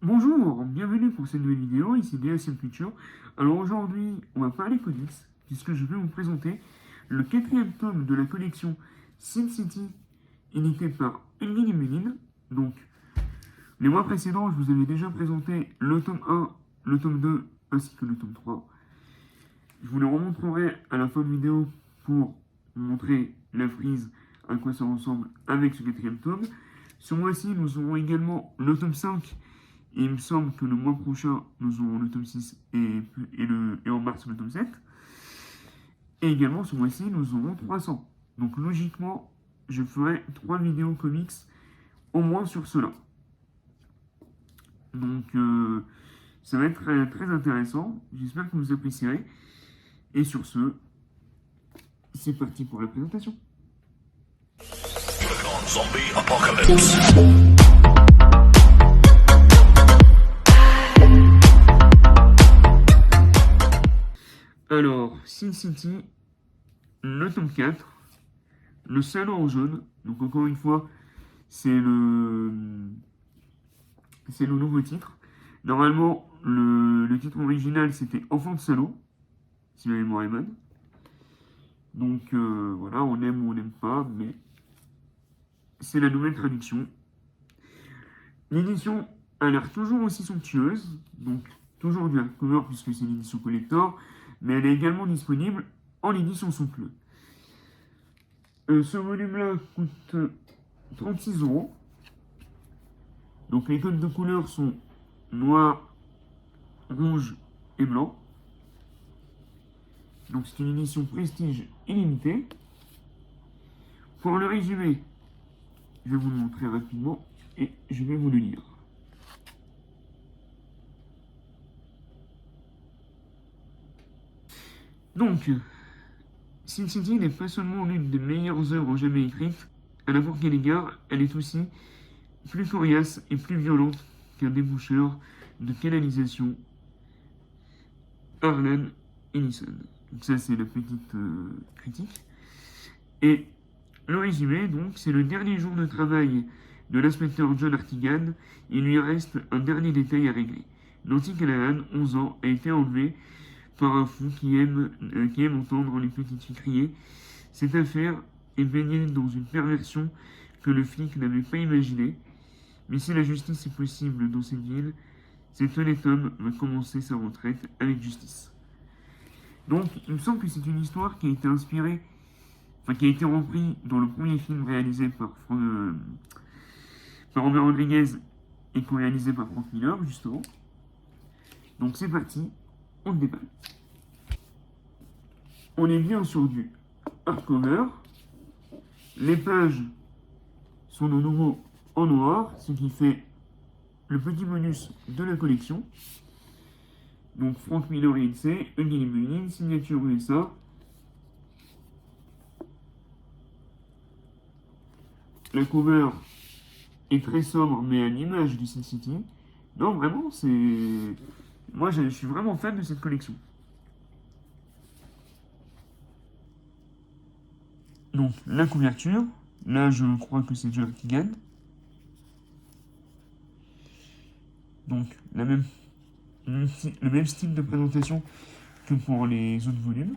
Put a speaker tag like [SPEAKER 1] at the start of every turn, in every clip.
[SPEAKER 1] Bonjour, bienvenue pour cette nouvelle vidéo, ici DSM Culture. Alors aujourd'hui, on va parler comics, puisque je vais vous présenter le quatrième tome de la collection Sin City, édité par Engin Munin. Donc, les mois précédents, je vous avais déjà présenté le tome 1, le tome 2, ainsi que le tome 3. Je vous les remontrerai à la fin de vidéo pour vous montrer la frise, à quoi ça ressemble avec ce quatrième tome. Ce mois-ci, nous aurons également le tome 5, et il me semble que le mois prochain, nous aurons le tome 6 et en mars le tome 7. Et également, ce mois-ci, nous aurons 300. Donc logiquement, je ferai 3 vidéos comics au moins sur cela. Donc ça va être très, très intéressant. J'espère que vous apprécierez. Et sur ce, c'est parti pour la présentation.
[SPEAKER 2] Zombie Apocalypse.
[SPEAKER 1] Alors, Sin City, le tome 4, le salon en jaune. Donc encore une fois, c'est le nouveau titre. Normalement, le titre original, c'était Enfant de salaud, si ma mémoire est bonne. Donc voilà, on aime ou on n'aime pas, mais c'est la nouvelle traduction. L'édition a l'air toujours aussi somptueuse, donc toujours du hardcover puisque c'est l'édition collector, mais elle est également disponible en édition souple. Ce volume-là coûte 36 €. Donc les codes de couleurs sont noir, rouge et blanc. Donc c'est une édition prestige illimitée. Pour le résumé, je vais vous le montrer rapidement et je vais vous le lire. Donc, Sin City n'est pas seulement l'une des meilleures œuvres jamais écrites, à n'importe quel égard, elle est aussi plus coriace et plus violente qu'un déboucheur de canalisation Harlan Ellison. Donc ça, c'est la petite critique. Et le résumé, donc, c'est le dernier jour de travail de l'inspecteur John Artigan. Il lui reste un dernier détail à régler. Nancy Callahan, 11 ans, a été enlevée par un fou qui aime entendre les petites filles crier. Cette affaire est baignée dans une perversion que le flic n'avait pas imaginée. Mais si la justice est possible dans cette ville, cet honnête homme va commencer sa retraite avec justice. Donc, il me semble que c'est une histoire qui a été inspirée, enfin qui a été reprise dans le premier film réalisé par Robert Rodriguez et co-réalisé par Frank Miller, justement. Donc c'est parti, on le déballe. On est bien sur du hardcover. Les pages sont de nouveau en noir, ce qui fait le petit bonus de la collection. Donc Frank Miller et INC, Engin Munin, signature USA. La cover est très sobre, mais à l'image du Sin City. Non, vraiment, c'est... Moi, je suis vraiment fan de cette collection. Donc, la couverture. Là, je crois que c'est John Artigan. Donc, le même style de présentation que pour les autres volumes.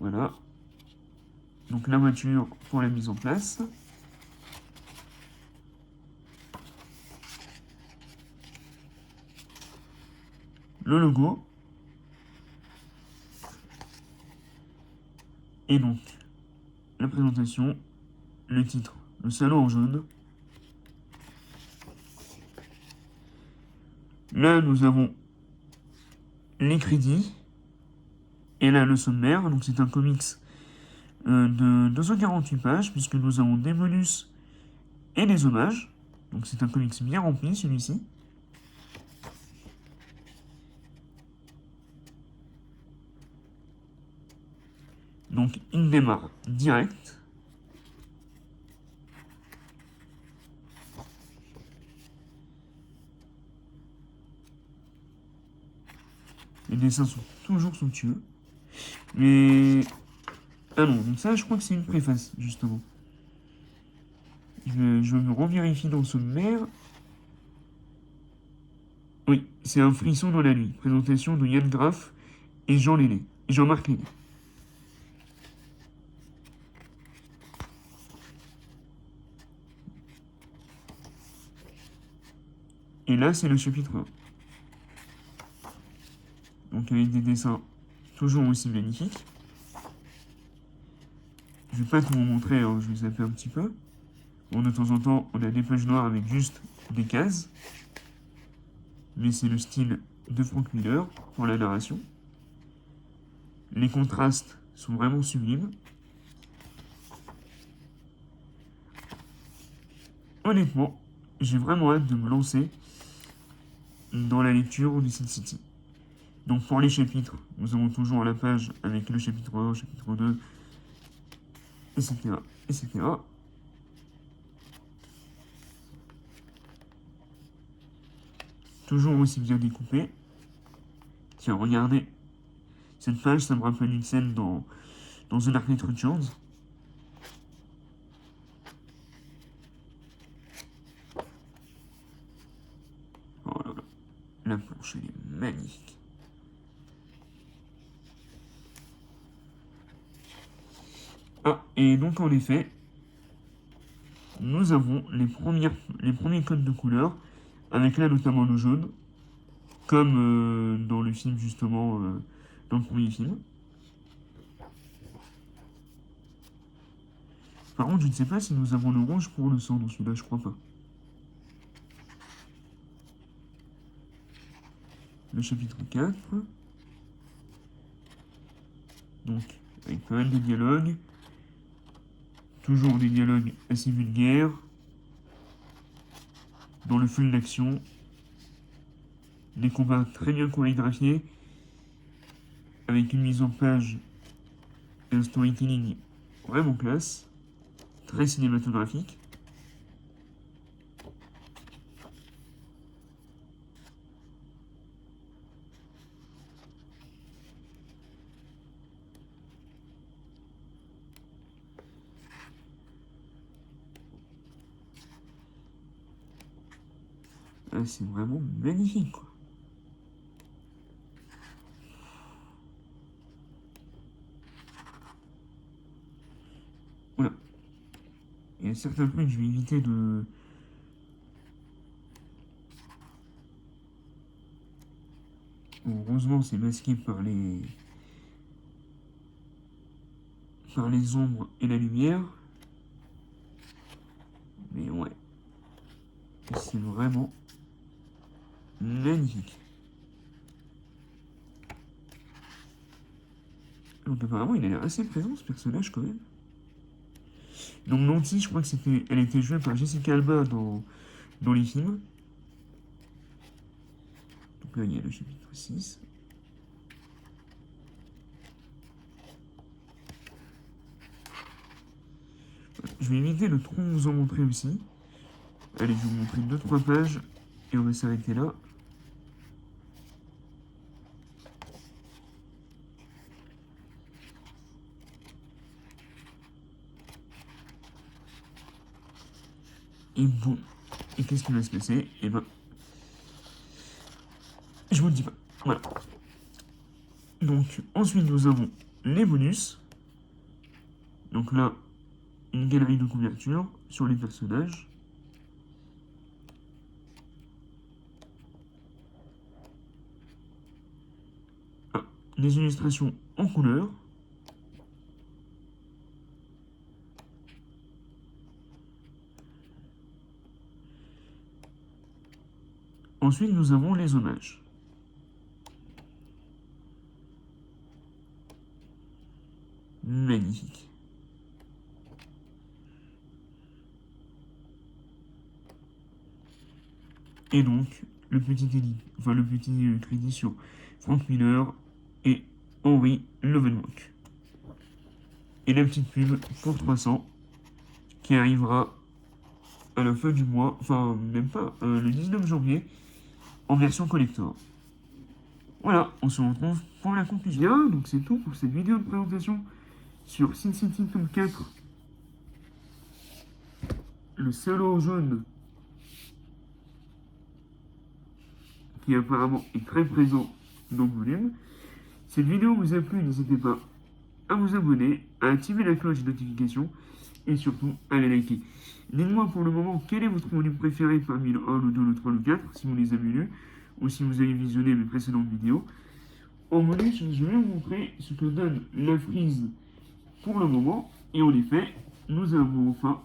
[SPEAKER 1] Voilà. Donc, la voiture pour la mise en place. Le logo. Et donc, la présentation, le titre, le salon en jaune. Là, nous avons les crédits. Et là, le sommaire. Donc, c'est un comics de 248 pages, puisque nous avons des bonus et des hommages. Donc, c'est un comics bien rempli, celui-ci. Donc, il démarre direct. Les dessins sont toujours somptueux. Mais... Ah non, donc ça, je crois que c'est une préface, justement. Je me revérifie dans le sommaire. Oui, c'est un frisson dans la nuit. Présentation de Yann Graff et Jean-Marc Lélé. Et là, c'est le chapitre 1. Donc avec des dessins toujours aussi magnifiques. Je vais pas tout vous montrer, hein, je vais zapper un petit peu. Bon, de temps en temps, on a des pages noires avec juste des cases. Mais c'est le style de Frank Miller pour la narration. Les contrastes sont vraiment sublimes. Honnêtement, j'ai vraiment hâte de me lancer dans la lecture de Sin City. Donc pour les chapitres, nous avons toujours la page avec le chapitre 1, chapitre 2, etc. etc. Toujours aussi bien découpé. Tiens, regardez. Cette page, ça me rappelle une scène dans The Dark Knight Returns. Oh là là. La planche, elle est magnifique. Ah, et donc en effet, nous avons les premiers codes de couleurs, avec là notamment le jaune, comme dans le film justement, dans le premier film. Par contre, je ne sais pas si nous avons le rouge pour le sang dans celui-là, je crois pas. Le chapitre 4. Donc, avec pas mal de dialogues. Toujours des dialogues assez vulgaires. Dans le feu de l'action. Des combats très bien chorégraphiés. Avec une mise en page et un storytelling vraiment classe. Très cinématographique. Ah, c'est vraiment magnifique, quoi. Voilà. Il y a certains trucs, je vais éviter de... Bon, heureusement, c'est masqué par les ombres et la lumière. Mais ouais, c'est vraiment magnifique. Donc apparemment, il a l'air assez présent, ce personnage, quand même. Donc Nancy, je crois que elle était jouée par Jessica Alba dans les films. Donc là, il y a le chapitre 6. Je vais éviter de trop vous en montrer aussi. Allez, je vais vous montrer 2-3 pages et on va s'arrêter là. Et bon, et qu'est-ce qui va se passer? Eh ben, je vous le dis pas. Voilà. Donc, ensuite, nous avons les bonus. Donc là, une galerie de couverture sur les personnages. Ah, les illustrations en couleur. Ensuite, nous avons les hommages. Magnifique. Et donc, le petit crédit sur Frank Miller et Henry Lovenbrook. Et la petite pub pour 300 qui arrivera à la fin du mois, enfin même pas, le 19 janvier en version collector. Voilà, on se retrouve pour la conclusion. Donc c'est tout pour cette vidéo de présentation sur Sin City tome 4. Le salaud jaune. qui apparemment est très présent dans le volume. Cette vidéo vous a plu, n'hésitez pas à vous abonner, à activer la cloche de notification et surtout à la liker. Dites-moi pour le moment quel est votre volume préféré parmi le 1, le 2, le 3, le 4, si vous les avez lus ou si vous avez visionné mes précédentes vidéos. En bonus, je vais vous montrer ce que donne la frise pour le moment. Et en effet, nous avons enfin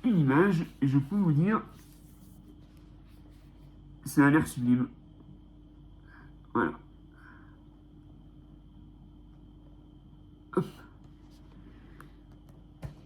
[SPEAKER 1] une image et je peux vous dire, ça a l'air sublime. Voilà. Hop.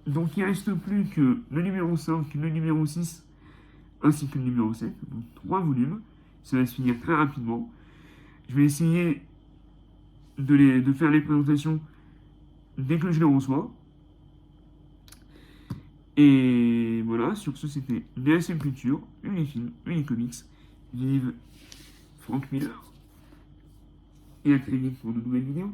[SPEAKER 1] Donc il ne reste plus que le numéro 5, le numéro 6 ainsi que le numéro 7, donc 3 volumes. Ça va se finir très rapidement. Je vais essayer de faire les présentations dès que je les reçois. Et voilà, sur ce c'était DSM Culture, Unifilm, Unicomics. Vive Frank Miller. Et à très vite pour de nouvelles vidéos.